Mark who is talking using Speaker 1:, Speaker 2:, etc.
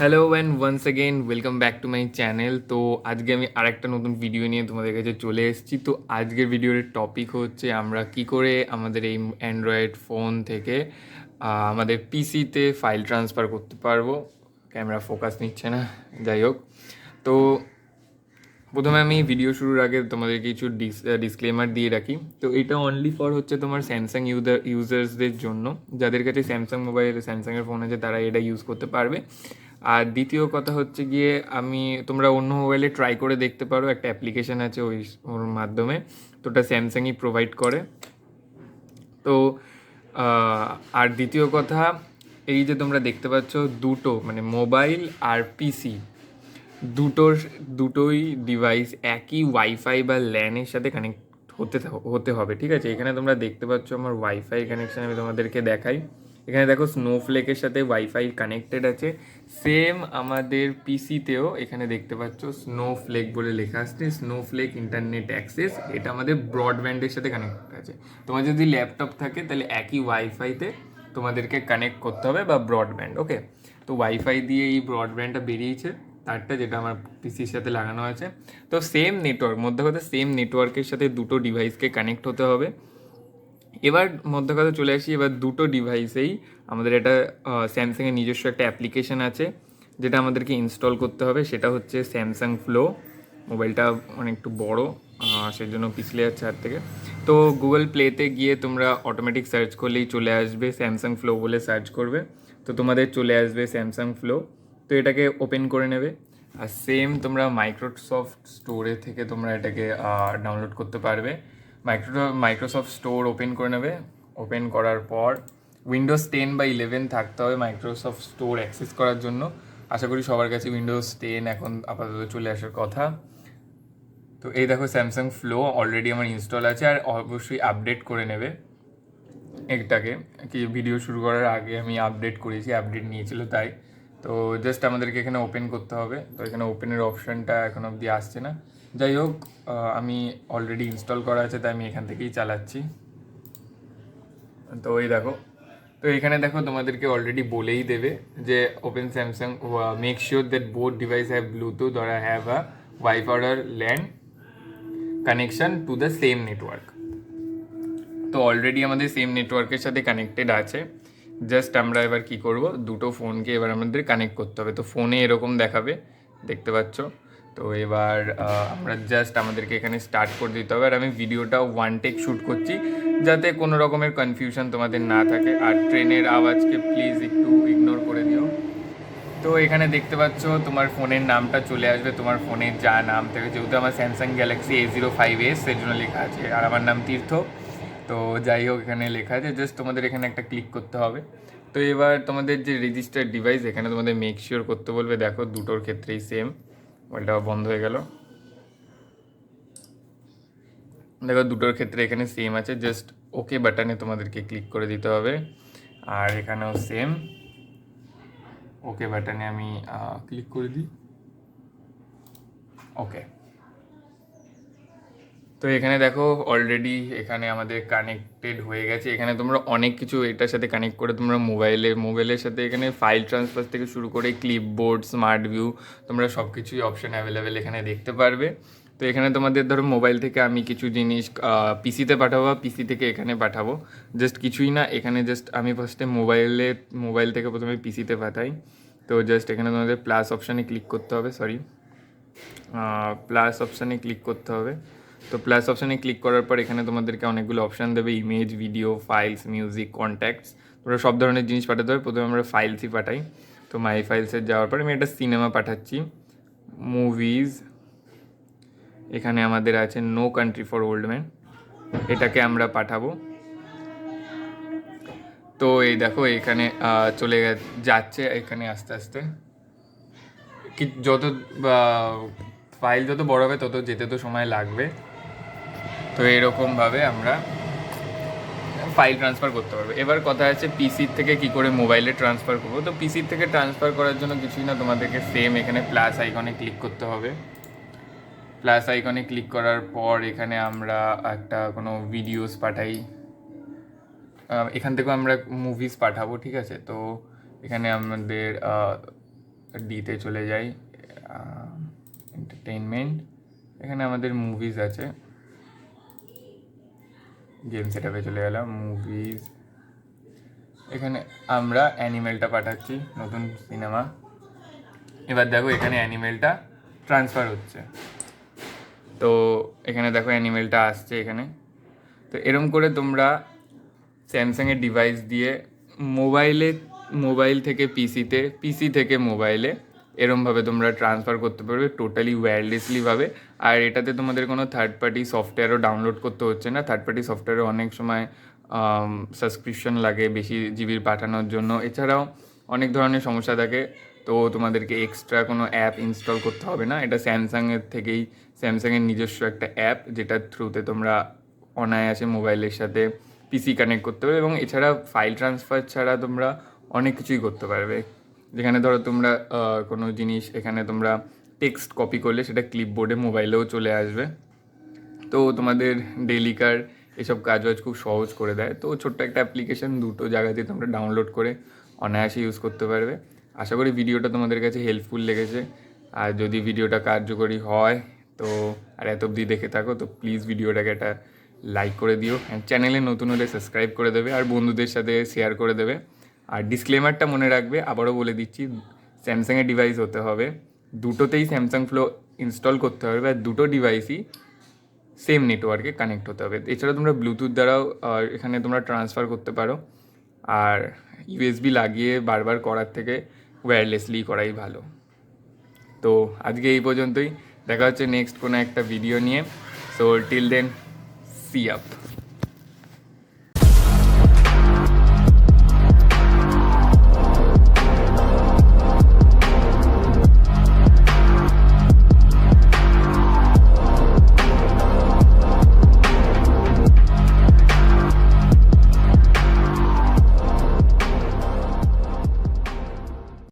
Speaker 1: Hello and once again welcome back to my channel. তো আজকে আমি আরেকটা নতুন ভিডিও নিয়ে তোমাদের কাছে চলে এসেছি। তো আজকের ভিডিওর টপিক হচ্ছে আমরা কি করে আমাদের এই অ্যান্ড্রয়েড ফোন থেকে আমাদের পিসিতে ফাইল ট্রান্সফার করতে পারবো। ক্যামেরা ফোকাস নিচ্ছে না, যাই হোক। তো প্রথমে আমি ভিডিও শুরুর আগে তোমাদের কিছু ডিসক্লেমার দিয়ে রাখি। তো এটা অনলি ফর হচ্ছে তোমার স্যামসাং ইউজার্সদের জন্য, যাদের কাছে স্যামসাং মোবাইল স্যামসাংয়ের ফোন আছে তারা এটা ইউজ করতে পারবে। আর দ্বিতীয় কথা হচ্ছে গিয়ে তোমরা অন্য মোবাইলে ট্রাই করে দেখতে পারো, একটা অ্যাপ্লিকেশান আছে ওর মাধ্যমে, তো ওটা স্যামসাংই প্রোভাইড করে। তো আর দ্বিতীয় কথা, এই যে তোমরা দেখতে পাচ্ছ দুটো মানে মোবাইল আর পিসি দুটোই ডিভাইস একই ওয়াইফাই বা ল্যানের সাথে কানেক্ট হতে হবে, ঠিক আছে। এখানে তোমরা দেখতে পাচ্ছ আমার ওয়াইফাই কানেকশান, আমি তোমাদেরকে দেখাই। এখানে দেখো স্নোফ্লেকের সাথে ওয়াইফাই কানেক্টেড আছে। সেম আমাদের পিসিতেও এখানে দেখতে পাচ্ছ স্নোফ্লেক বলে লেখা আসছে, স্নোফ্লেক ইন্টারনেট অ্যাক্সেস। এটা আমাদের ব্রডব্যান্ডের সাথে কানেক্টেড আছে। তোমার যদি ল্যাপটপ থাকে তাহলে একই ওয়াইফাইতে তোমাদেরকে কানেক্ট করতে হবে বা ব্রডব্যান্ড, ওকে। তো ওয়াইফাই দিয়ে এই ব্রডব্যান্ডটা বেরিয়েছে তারটা, যেটা আমার পিসির সাথে লাগানো আছে। তো সেম নেটওয়ার্ক, মধ্যে কথা সেম নেটওয়ার্কের সাথে দুটো ডিভাইসকে কানেক্ট হতে হবে। এবার মধ্যে কথা চলে আসি, এবার দুটো ডিভাইসেই আমাদের একটা স্যামসাংয়ের নিজস্ব একটা অ্যাপ্লিকেশান আছে যেটা আমাদেরকে ইনস্টল করতে হবে। সেটা হচ্ছে স্যামসাং ফ্লো। মোবাইলটা অনেক একটু বড়ো, সেই জন্য পিছলে যাচ্ছে হাত থেকে। তো গুগল প্লেতে গিয়ে তোমরা অটোমেটিক সার্চ করলেই চলে আসবে, স্যামসাং ফ্লো বলে সার্চ করবে, তো তোমাদের চলে আসবে স্যামসাং ফ্লো। তো এটাকে ওপেন করে নেবে। আর সেম তোমরা মাইক্রোসফট স্টোরে থেকে তোমরা এটাকে ডাউনলোড করতে পারবে। মাইক্রোসফট স্টোর ওপেন করে নেবে। ওপেন করার পর উইন্ডোজ 10 বা 11 থাকতে হবে মাইক্রোসফট স্টোর অ্যাক্সেস করার জন্য। আশা করি সবার কাছে উইন্ডোজ 10 এখন আপাতত চলে আসার কথা। তো এই দেখো স্যামসাং ফ্লো অলরেডি আমার ইনস্টল আছে, আর অবশ্যই আপডেট করে নেবে এটাকে। কি ভিডিও শুরু করার আগে আমি আপডেট করেছি, আপডেট নিয়েছিল তাই। তো জাস্ট আমাদেরকে এখানে ওপেন করতে হবে। তো এখানে ওপেনের অপশানটা এখন অবধি আসছে না, যাই হোক। আমি অলরেডি ইনস্টল করা আছে তাই আমি এখান থেকেই চালাচ্ছি। তো এই দেখো, তো এখানে দেখো তোমাদেরকে অলরেডি বলেই দেবে যে open Samsung, make sure that both device have Bluetooth or have a wifi or LAN connection to the same network. তো অলরেডি আমাদের সেম নেটওয়ার্কের সাথে কানেক্টেড আছে। জাস্ট আমরা এবার কি করব, দুটো ফোনকে এবার আমাদের কানেক্ট করতে হবে। তো ফোনে এরকম দেখাবে, দেখতে পাচ্ছ। তো এবার আমরা জাস্ট আমাদেরকে এখানে স্টার্ট করে দিতে হবে। আর আমি ভিডিওটা ওয়ান টেক শ্যুট করছি যাতে কোনো রকমের কনফিউশন তোমাদের না থাকে। আর ট্রেনের আওয়াজকে প্লিজ একটু ইগনোর করে দিও। তো এখানে দেখতে পাচ্ছ তোমার ফোনের নামটা চলে আসবে, তোমার ফোনের যা নাম থাকে, যেহেতু আমার স্যামসাং গ্যালাক্সি A05s সেই জন্য লেখা আছে, আর আমার নাম তীর্থ। তো যাই হোক, এখানে লেখা আছে, জাস্ট তোমাদের এখানে একটা ক্লিক করতে হবে। তো এবার তোমাদের যে রেজিস্টার্ড ডিভাইস, এখানে তোমাদের মেক শিওর করতে বলবে। দেখো দুটোর ক্ষেত্রেই সেম, মোবাইলটা বন্ধ হয়ে গেল। দেখো দুটোর ক্ষেত্রে এখানে সেম আছে, জাস্ট ওকে বাটনে তোমাদেরকে ক্লিক করে দিতে হবে। আর এখানেও সেম, ওকে বাটনে আমি ক্লিক করে দিই, ওকে। তো এখানে দেখো অলরেডি এখানে আমাদের কানেক্টেড হয়ে গেছে। এখানে তোমরা অনেক কিছু এটার সাথে কানেক্ট করে তোমরা মোবাইলের সাথে এখানে ফাইল ট্রান্সফার থেকে শুরু করে ক্লিপবোর্ড, স্মার্ট ভিউ, তোমরা সব কিছুই অপশান অ্যাভেলেবেল এখানে দেখতে পারবে। তো এখানে তোমাদের ধরো মোবাইল থেকে আমি কিছু জিনিস পিসিতে পাঠাবো, পিসি থেকে এখানে পাঠাবো, জাস্ট কিছুই না। এখানে জাস্ট আমি ফার্স্টে মোবাইল থেকে প্রথমে পিসিতে পাঠাই। তো জাস্ট এখানে তোমাদের প্লাস অপশানে ক্লিক করতে হবে, প্লাস অপশানে ক্লিক করতে হবে। তো প্লাস অপশানে ক্লিক করার পর এখানে তোমাদেরকে অনেকগুলো অপশান দেবে, image, video, files, music, contacts. তোমরা সব ধরনের জিনিস পাঠাতে হবে। প্রথমে আমরা ফাইলসই পাঠাই। তো মাই ফাইলসে যাওয়ার পর আমি একটা সিনেমা পাঠাচ্ছি, মুভিজ। এখানে আমাদের আছে no country for old man, এটাকে আমরা পাঠাবো। তো এই দেখো এখানে চলে যাচ্ছে এখানে আস্তে আস্তে। কি যত ফাইল যত বড় হবে তত যেতে তো সময় লাগবে। তো এরকমভাবে আমরা ফাইল ট্রান্সফার করতে পারবো। এবার কথা আছে পিসির থেকে কি করে মোবাইলে ট্রান্সফার করবো। তো পিসির থেকে ট্রান্সফার করার জন্য কিছুই না, তোমাদেরকে সেম এখানে প্লাস আইকনে ক্লিক করতে হবে। প্লাস আইকনে ক্লিক করার পর এখানে আমরা একটা কোনো ভিডিওস পাঠাই, এখান থেকেও আমরা মুভিজ পাঠাবো, ঠিক আছে। তো এখানে আমাদের ডিতে চলে যাই, এন্টারটেইনমেন্ট, এখানে আমাদের মুভিজ আছে, গেম সেটআপে চলে গেলাম, মুভিজ, এখানে আমরা অ্যানিমেলটা পাঠাচ্ছি, নতুন সিনেমা। এবার দেখো এখানে অ্যানিমেলটা ট্রান্সফার হচ্ছে, তো এখানে দেখো অ্যানিমেলটা আসছে এখানে। তো এরম করে তোমরা স্যামসাংয়ের ডিভাইস দিয়ে মোবাইল থেকে পিসিতে, পিসি থেকে মোবাইলে এরমভাবে তোমরা ট্রান্সফার করতে পারবে টোটালি ওয়্যারলেসলিভাবে। আর এটাতে তোমাদের কোনো থার্ড পার্টি সফটওয়্যারও ডাউনলোড করতে হচ্ছে না। থার্ড পার্টি সফটওয়্যারে অনেক সময় সাবস্ক্রিপশন লাগে বেশি জিবির পাঠানোর জন্য, এছাড়াও অনেক ধরনের সমস্যা থাকে। তো তোমাদেরকে এক্সট্রা কোনো অ্যাপ ইনস্টল করতে হবে না, এটা স্যামসাংয়ের থেকেই, স্যামসাংয়ের নিজস্ব একটা অ্যাপ যেটার থ্রুতে তোমরা অনায়াসে মোবাইলের সাথে পিসি কানেক্ট করতে পারবে। এবং এছাড়া ফাইল ট্রান্সফার ছাড়া তোমরা অনেক কিছুই করতে পারবে, যেখানে ধরো তোমরা কোনো জিনিস এখানে তোমরা টেক্সট কপি করলে সেটা ক্লিপবোর্ডে মোবাইলেও চলে আসবে। তো তোমাদের ডেইলিকার এসব কাজবাজ খুব সহজ করে দেয়। তো ছোট্ট একটা অ্যাপ্লিকেশন, দুটো জায়গাতে তোমরা ডাউনলোড করে অনায়াসে ইউজ করতে পারবে। আশা করি ভিডিওটা তোমাদের কাছে হেল্পফুল লেগেছে, আর যদি ভিডিওটা কার্যকরী হয় তো, আর এত অবধি দেখে থাকো তো প্লিজ ভিডিওটাকে একটা লাইক করে দিও, অ্যান্ড চ্যানেলে নতুন হলে সাবস্ক্রাইব করে দেবে, আর বন্ধুদের সাথে শেয়ার করে দেবে। আর ডিসক্লেমারটা মনে রাখবে, আবারও বলে দিচ্ছি, স্যামসাংয়ের ডিভাইস হতে হবে, দুটোতেই স্যামসাং ফ্লো ইনস্টল করতে হবে, আর দুটো ডিভাইসই সেম নেটওয়ার্কে কানেক্ট হতে হবে। এছাড়া তোমরা ব্লুটুথ দ্বারাও এখানে তোমরা ট্রান্সফার করতে পারো, আর ইউএসবি লাগিয়ে বারবার করার থেকে ওয়্যারলেসলি করাই ভালো। তো আজকে এই পর্যন্তই, দেখা হচ্ছে নেক্সট কোনো একটা ভিডিও নিয়ে। So till then, see up.